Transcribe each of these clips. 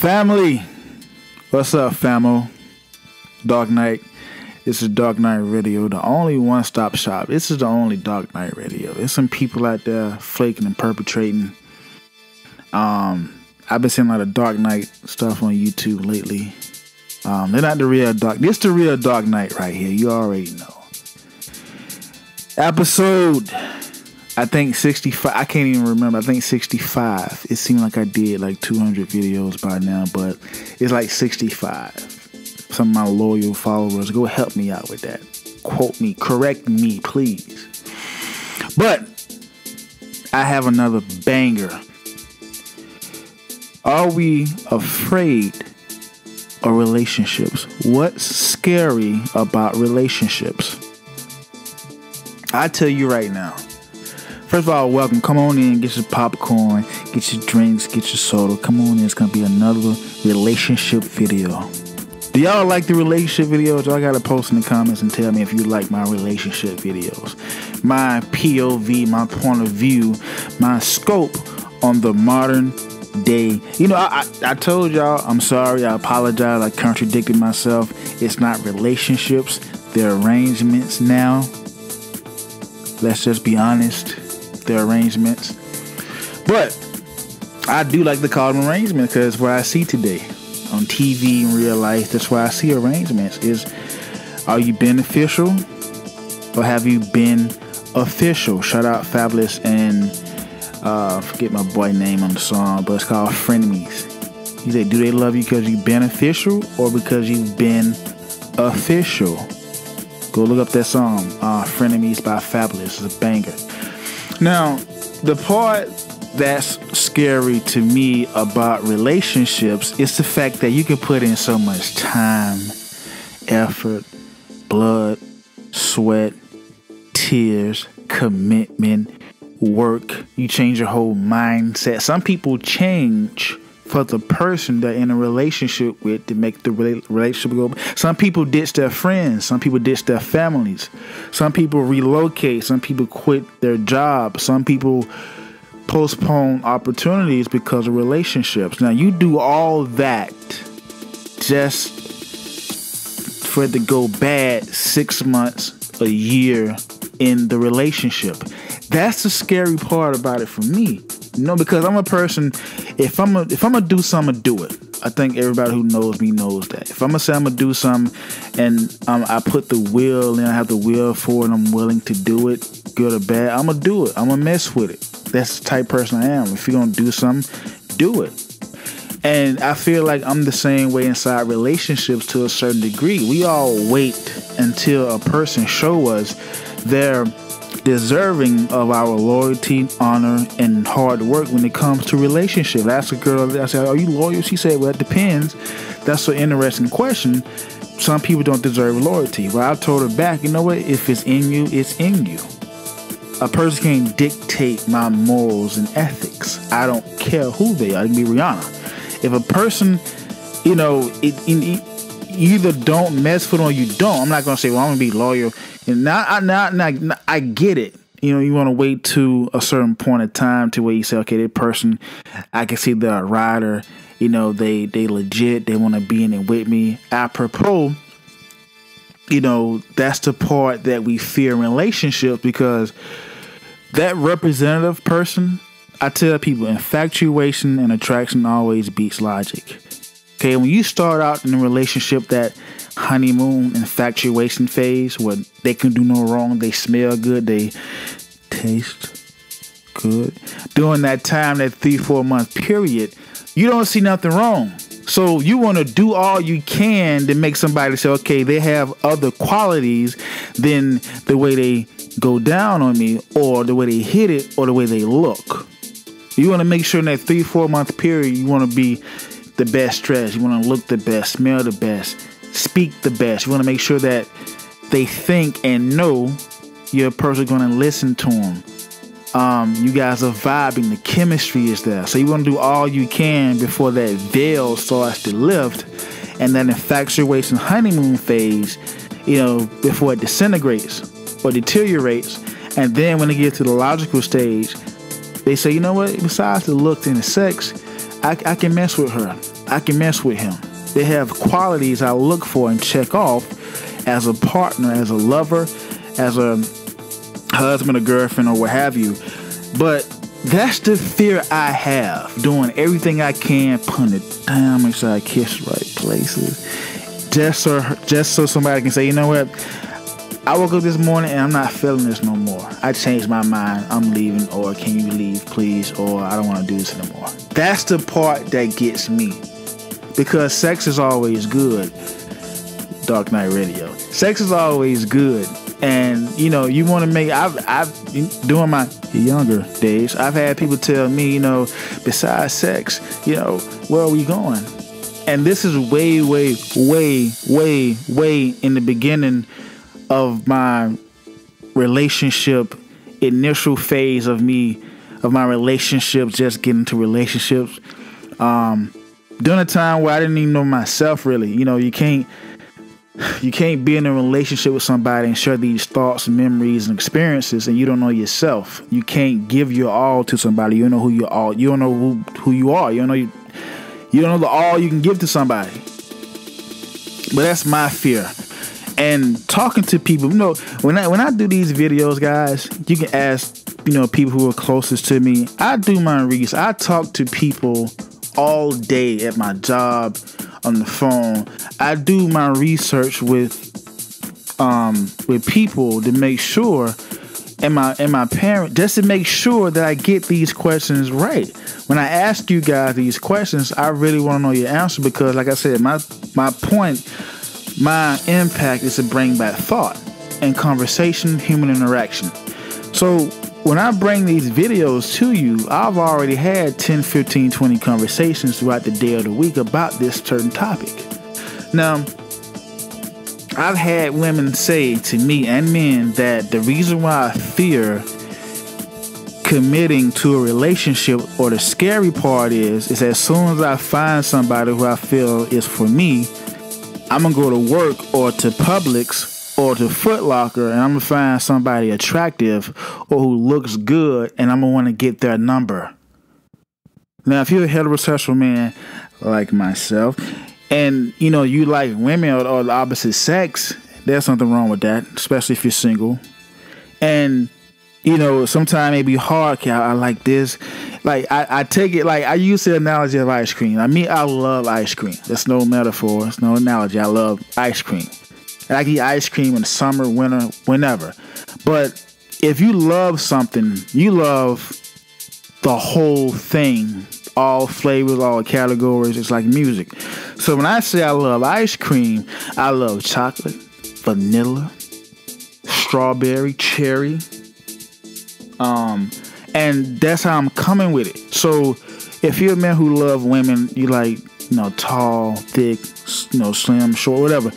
Family, what's up, famo? Dark Knight. This is Dark Knight Radio, the only one-stop shop. This is the only Dark Knight Radio. There's some people out there flaking and perpetrating. I've been seeing a lot of Dark Knight stuff on YouTube lately. They're not the real Dark. This the real Dark Knight right here. You already know. Episode, I think 65. I can't even remember. I think 65. It seemed like I did like 200 videos by now, but it's like 65. Some of my loyal followers, go help me out with that. Quote me, correct me, please. But I have another banger. Are we afraid of relationships? What's scary about relationships? I tell you right now. First of all, welcome. Come on in, get your popcorn, get your drinks, get your soda. Come on in. It's going to be another relationship video. Do y'all like the relationship videos? Y'all got to post in the comments and tell me if you like my relationship videos. My POV, my point of view, my scope on the modern day. You know, I told y'all, I'm sorry, I apologize, I contradicted myself. It's not relationships, they're arrangements now. Let's just be honest, they're arrangements. But I do like to call them arrangements because what I see today on TV in real life, that's why I see arrangements is, are you beneficial or have you been official? Shout out Fabulous and forget my boy name on the song, but it's called Frenemies. He said, do they love you because you beneficial or because you've been official? Go look up that song, Frenemies by Fabulous. It's a banger. Now, the part that's scary to me about relationships is the fact that you can put in so much time, effort, blood, sweat, tears, commitment, work. You change your whole mindset. Some people change for the person they're in a relationship with to make the relationship go. Some people ditch their friends. Some people ditch their families. Some people relocate. Some people quit their job. Some people postpone opportunities because of relationships. Now, you do all that just for it to go bad 6 months, a year in the relationship. That's the scary part about it for me. You know, because I'm a person, if I'm gonna do something, I do it. I think everybody who knows me knows that. If I'm gonna say I'm gonna do something and I put the will and I have the will for it and I'm willing to do it, good or bad, I'm gonna do it. I'm gonna mess with it. That's the type of person I am. If you're gonna do something, do it. And I feel like I'm the same way inside relationships to a certain degree. We all wait until a person show us they're deserving of our loyalty, honor, and hard work when it comes to relationship. I asked a girl, I said, are you loyal? She said, well, it depends. That's an interesting question. Some people don't deserve loyalty. Well, I told her back, you know what? If it's in you, it's in you. A person can't dictate my morals and ethics. I don't care who they are. It can be Rihanna. If a person, you know, you either don't mess with them or you don't. I'm not going to say, well, I'm going to be loyal. And now I get it. You know, you want to wait to a certain point of time to where you say, okay, that person, I can see they're a rider. You know, they legit. They want to be in it with me. Apropos, you know, that's the part that we fear in relationships because that representative person, I tell people, infatuation and attraction always beats logic. Okay, when you start out in a relationship, that honeymoon infatuation phase where they can do no wrong, they smell good, they taste good. During that time, that 3-4 month period, you don't see nothing wrong. So you want to do all you can to make somebody say, okay, they have other qualities than the way they go down on me or the way they hit it or the way they look. You want to make sure in that 3-4 month period, you want to be the best dressed. You want to look the best, smell the best, speak the best. You want to make sure that they think and know you're a person going to listen to them. You guys are vibing. The chemistry is there. So you want to do all you can before that veil starts to lift and that infatuation honeymoon phase, you know, before it disintegrates or deteriorates. And then when they get to the logical stage, they say, you know what? Besides the looks and the sex, I can mess with her. I can mess with him. They have qualities I look for and check off as a partner, as a lover, as a husband or girlfriend or what have you. But that's the fear I have, doing everything I can, putting it down, make sure I kiss the right places, just so somebody can say, you know what, I woke up this morning and I'm not feeling this no more. I changed my mind. I'm leaving, or can you leave, please? Or I don't want to do this anymore. That's the part that gets me. Because sex is always good. Dark Knight Radio. Sex is always good. And, you know, you want to make... I've during my younger days, I've had people tell me, you know, besides sex, you know, where are we going? And this is way, way, way, way, way in the beginning of my relationship, initial phase of my relationship, just getting into relationships. During a time where I didn't even know myself, really. You know, you can't be in a relationship with somebody and share these thoughts and memories and experiences, and you don't know yourself. You can't give your all to somebody. You don't know who you are. You don't know who you are. You don't know the all you can give to somebody. But that's my fear. And talking to people, you know, when I do these videos, guys, you can ask, you know, people who are closest to me. I do my research. I talk to people all day at my job, on the phone. I do my research with people to make sure, and my parent, just to make sure that I get these questions right. When I ask you guys these questions, I really want to know your answer, because, like I said, my point, my impact is to bring back thought and conversation, human interaction. So when I bring these videos to you, I've already had 10, 15, 20 conversations throughout the day or the week about this certain topic. Now, I've had women say to me, and men, that the reason why I fear committing to a relationship, or the scary part is as soon as I find somebody who I feel is for me, I'm going to go to work or to Publix or to Foot Locker, and I'm going to find somebody attractive or who looks good, and I'm going to want to get their number. Now, if you're a heterosexual man like myself, and, you know, you like women or the opposite sex, there's something wrong with that, especially if you're single. And, you know, sometimes it be hard. I like this. Like, I take it, like, I use the analogy of ice cream. I love ice cream. That's no metaphor. It's no analogy. I love ice cream. And I can eat ice cream in the summer, winter, whenever. But if you love something, you love the whole thing. All flavors, all categories. It's like music. So when I say I love ice cream, I love chocolate, vanilla, strawberry, cherry. And that's how I'm coming with it. So if you're a man who love women, you like, you know, tall, thick, you know, slim, short, whatever,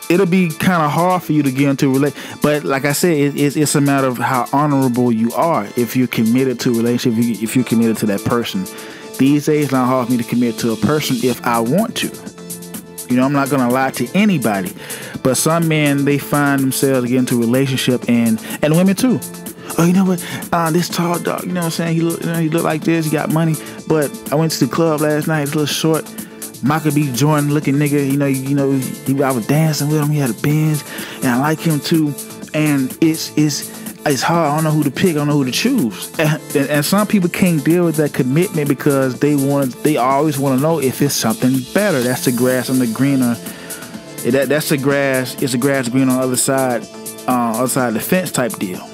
it'll be kind of hard for you to get into a relationship. But like I said, it's a matter of how honorable you are. If you're committed to a relationship, if you're committed to that person. These days, it's not hard for me to commit to a person if I want to. You know, I'm not going to lie to anybody. But some men, they find themselves getting into a relationship, and women too. Oh, you know what? This tall dog, you know what I'm saying? He look like this. He got money. But I went to the club last night. He's a little short, Michael B. Jordan looking nigga. I was dancing with him. He had a Benz, and I like him too. And it's hard. I don't know who to pick. I don't know who to choose. And some people can't deal with that commitment because they always want to know if it's something better. That's the grass on the greener. That's the grass. It's the grass green on the other side of the fence type deal.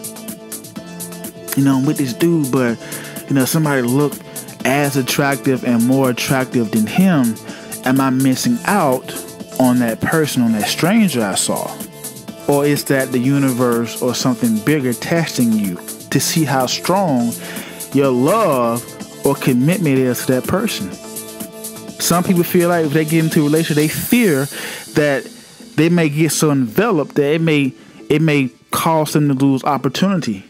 You know, I'm with this dude, but, you know, somebody look as attractive and more attractive than him. Am I missing out on that person, on that stranger I saw? Or is that the universe or something bigger testing you to see how strong your love or commitment is to that person? Some people feel like if they get into a relationship, they fear that they may get so enveloped that it may cause them to lose opportunity.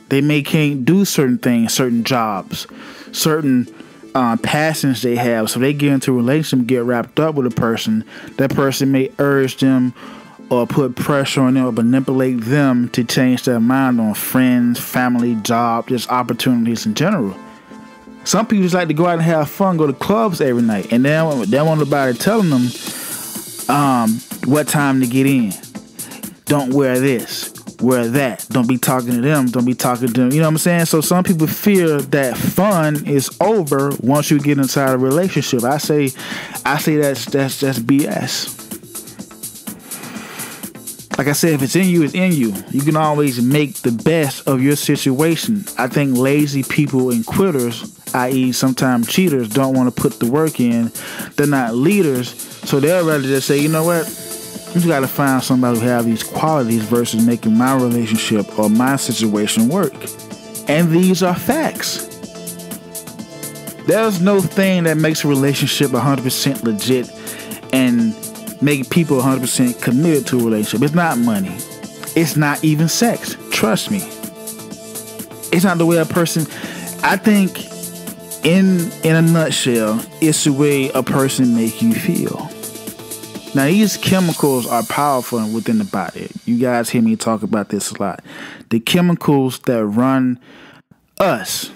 They can't do certain things, certain jobs, certain passions they have. So they get into a relationship, get wrapped up with a person. That person may urge them or put pressure on them or manipulate them to change their mind on friends, family, job, just opportunities in general. Some people just like to go out and have fun, go to clubs every night, and they don't want nobody telling them what time to get in. Don't wear this, wear that. Don't be talking to them. Don't be talking to them. You know what I'm saying? So some people fear that fun is over once you get inside a relationship. I say that's BS. Like I said, if it's in you, it's in you. You can always make the best of your situation. I think lazy people and quitters, i.e. sometimes cheaters, don't want to put the work in. They're not leaders, so they'll rather just say, you know what? You just got to find somebody who have these qualities versus making my relationship or my situation work. And these are facts. There's no thing that makes a relationship 100% legit and make people 100% committed to a relationship. It's not money. It's not even sex. Trust me. It's not the way a person... I think in a nutshell, it's the way a person make you feel. Now, these chemicals are powerful within the body. You guys hear me talk about this a lot. The chemicals that run us,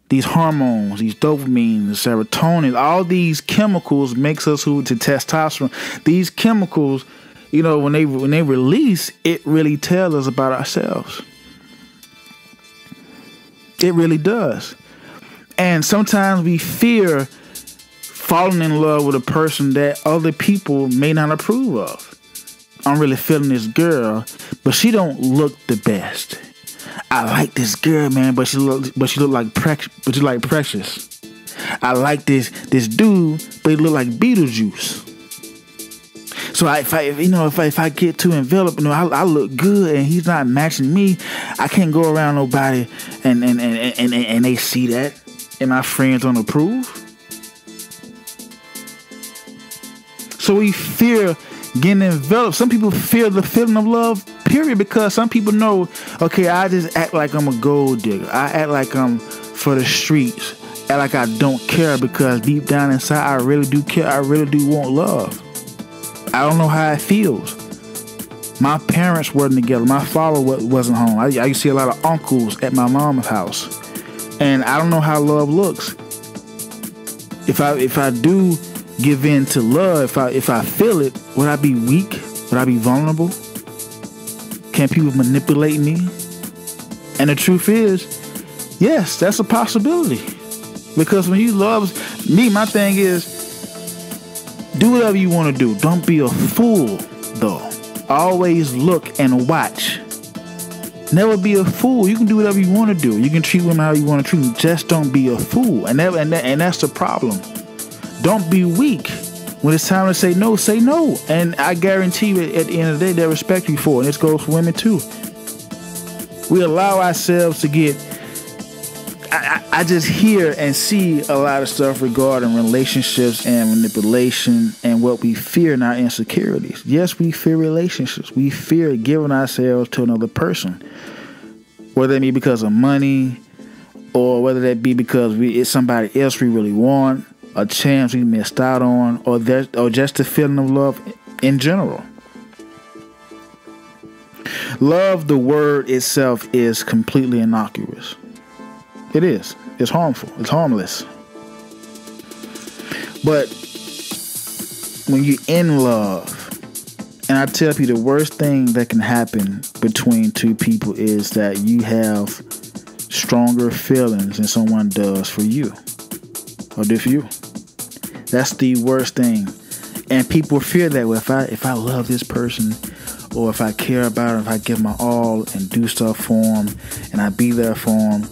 these hormones, these dopamine, the serotonin, all these chemicals makes us who to testosterone. These chemicals, you know, when they release, it really tells us about ourselves. It really does. And sometimes we fear falling in love with a person that other people may not approve of. I'm really feeling this girl, but she don't look the best. I like this girl, man, but she look like Precious. I like this dude, but he look like Beetlejuice. So if I get too enveloped, I look good and he's not matching me. I can't go around nobody and they see that and my friends don't approve. So we fear getting enveloped. Some people fear the feeling of love, period, because some people know, okay, I just act like I'm a gold digger. I act like I'm for the streets. Act like I don't care, because deep down inside, I really do care. I really do want love. I don't know how it feels. My parents weren't together. My father wasn't home. I used to see a lot of uncles at my mom's house. And I don't know how love looks. If I do give in to love, if I feel it, would I be weak? Would I be vulnerable? Can people manipulate me? And the truth is, yes, that's a possibility. Because when you love me, my thing is, do whatever you want to do. Don't be a fool, though. Always look and watch. Never be a fool. You can do whatever you want to do. You can treat women how you want to treat them. Just don't be a fool. And that's the problem. Don't be weak. When it's time to say no, say no. And I guarantee you, at the end of the day, they'll respect you for it. And this goes for women too. We allow ourselves to get... I just hear and see a lot of stuff regarding relationships and manipulation and what we fear in our insecurities. Yes, we fear relationships. We fear giving ourselves to another person. Whether it be because of money, or whether that be because it's somebody else we really want, a chance we missed out on, or just the feeling of love in general. Love, the word itself, is completely innocuous. It is. It's harmful. It's harmless. But when you're in love, and I tell people the worst thing that can happen between two people is that you have stronger feelings than someone does for you or did for you. That's the worst thing. And people fear that. Well, if I love this person, or if I care about them, if I give my all and do stuff for them, and I be there for them,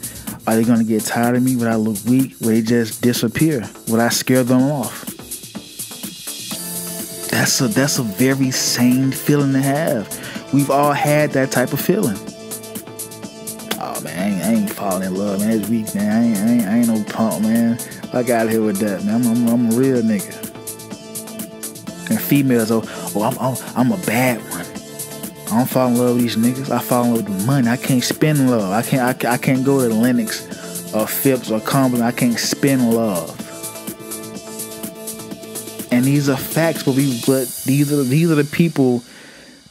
are they going to get tired of me? Would I look weak? Would they just disappear? Would I scare them off? That's a very sane feeling to have. We've all had that type of feeling. Oh man, I ain't falling in love, man. It's weak, man. I ain't no punk, man. I got here with that, man. I'm a real nigga. And females, I'm a bad one. I don't fall in love with these niggas. I fall in love with the money. I can't spend love. I can't go to Lennox or Phipps or Cumberland. I can't spend love. And these are facts, but these are the people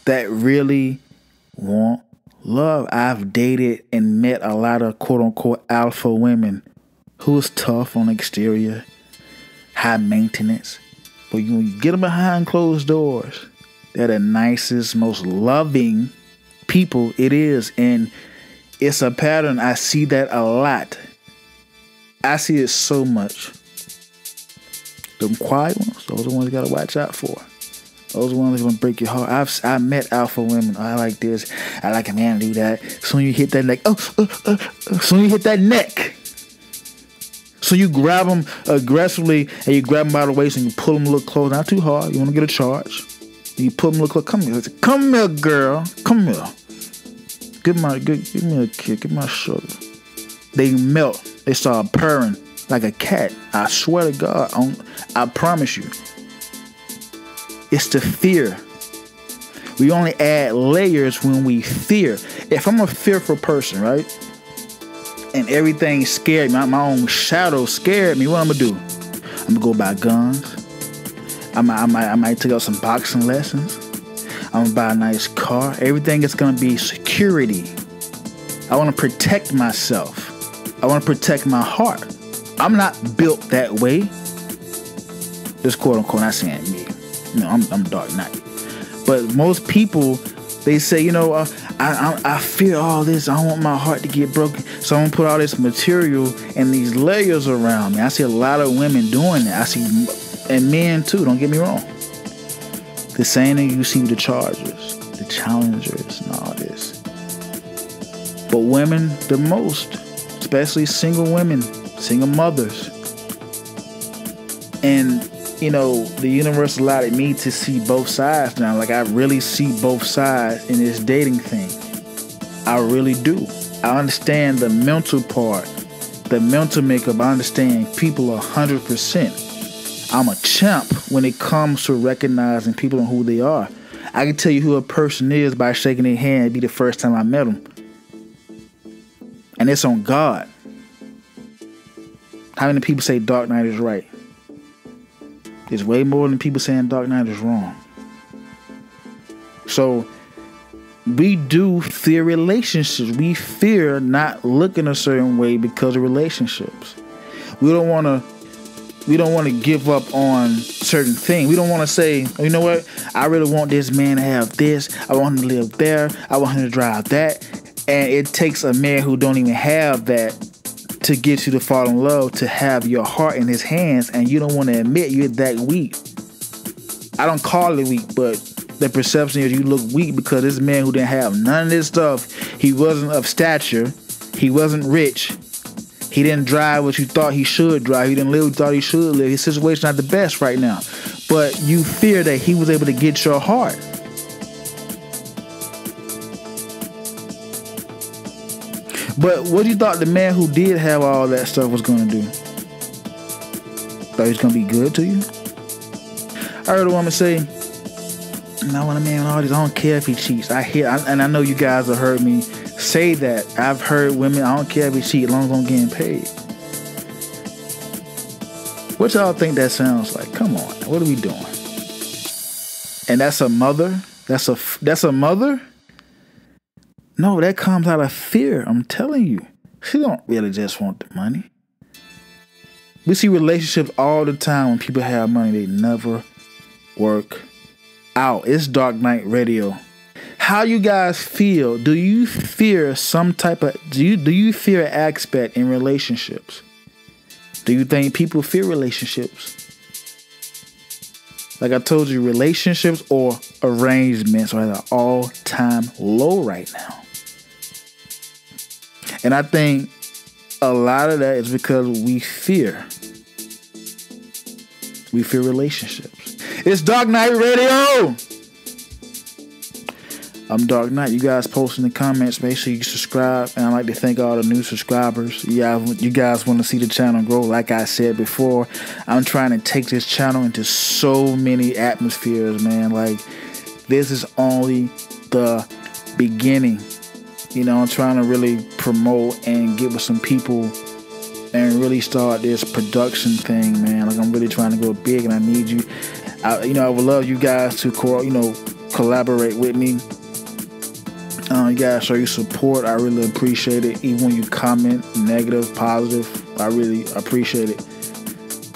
that really want love. I've dated and met a lot of quote unquote alpha women who was tough on the exterior, high maintenance. But when you get them behind closed doors, they're the nicest, most loving people it is. And it's a pattern. I see that a lot. I see it so much. Them quiet ones, those are the ones you gotta watch out for. Those are the ones that gonna break your heart. I met alpha women. I like this. I like a man to do that. Soon you hit that neck. Soon you hit that neck. So you grab them aggressively and you grab them by the waist and you pull them a little close. Not too hard. You want to get a charge. You pull them a little close. Come here. Come here, girl. Come here. Give me a kick. Give me a sugar. They melt. They start purring like a cat. I swear to God. I promise you. It's the fear. We only add layers when we fear. If I'm a fearful person, right? And everything scared me. My own shadow scared me. What I'm gonna do? I'm gonna go buy guns. I might take out some boxing lessons. I'm gonna buy a nice car. Everything is gonna be security. I want to protect myself. I want to protect my heart. I'm not built that way. This quote unquote, not saying me. No, I'm Dark Knight. But most people, they say, I fear all this. I don't want my heart to get broken. So I'm going to put all this material and these layers around me. I see a lot of women doing that. I see, and men too, don't get me wrong. The same thing you see with the Chargers, the Challengers, and all this. But women, the most, especially single women, single mothers. And the universe allowed me to see both sides now. Like, I really see both sides in this dating thing. I really do. I understand the mental part, the mental makeup. I understand people 100%. I'm a champ when it comes to recognizing people and who they are. I can tell you who a person is by shaking their hand. It'd be the first time I met them. And it's on God. How many people say Dark Knight is right? It's way more than people saying Dark Knight is wrong. So we do fear relationships. We fear not looking a certain way because of relationships. We don't want to give up on certain things. We don't want to say, you know what? I really want this man to have this. I want him to live there. I want him to drive that. And it takes a man who don't even have that to get you to fall in love, to have your heart in his hands, and you don't want to admit you're that weak. I don't call it weak, but the perception is you look weak because this man who didn't have none of this stuff, he wasn't of stature, he wasn't rich, he didn't drive what you thought he should drive, he didn't live what you thought he should live. His situation's not the best right now, but you fear that he was able to get your heart. But what you thought the man who did have all that stuff was going to do? Thought he was going to be good to you? I heard a woman say, I want a man with all this. I don't care if he cheats. And I know you guys have heard me say that. I've heard women, I don't care if he cheats as long as I'm getting paid. What y'all think that sounds like? Come on. What are we doing? And that's a mother? That's a mother? No, that comes out of fear. I'm telling you. She don't really just want the money. We see relationships all the time when people have money. They never work out. It's Dark Knight Radio. How you guys feel? Do you fear some type of... Do you fear an aspect in relationships? Do you think people fear relationships? Like I told you, relationships or arrangements are at an all-time low right now. And I think a lot of that is because we fear. We fear relationships. It's Dark Knight Radio. I'm Dark Knight. You guys post in the comments. Make sure you subscribe. And I'd like to thank all the new subscribers. Yeah, you guys want to see the channel grow. Like I said before, I'm trying to take this channel into so many atmospheres, man. Like, this is only the beginning. I'm trying to really promote and get with some people and really start this production thing, man. Like, I'm really trying to go big, and I need you. I would love you guys to collaborate with me. You guys show your support. I really appreciate it. Even when you comment, negative, positive, I really appreciate it.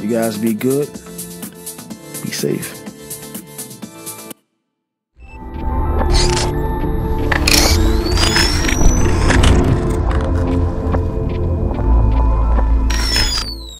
You guys be good. Be safe.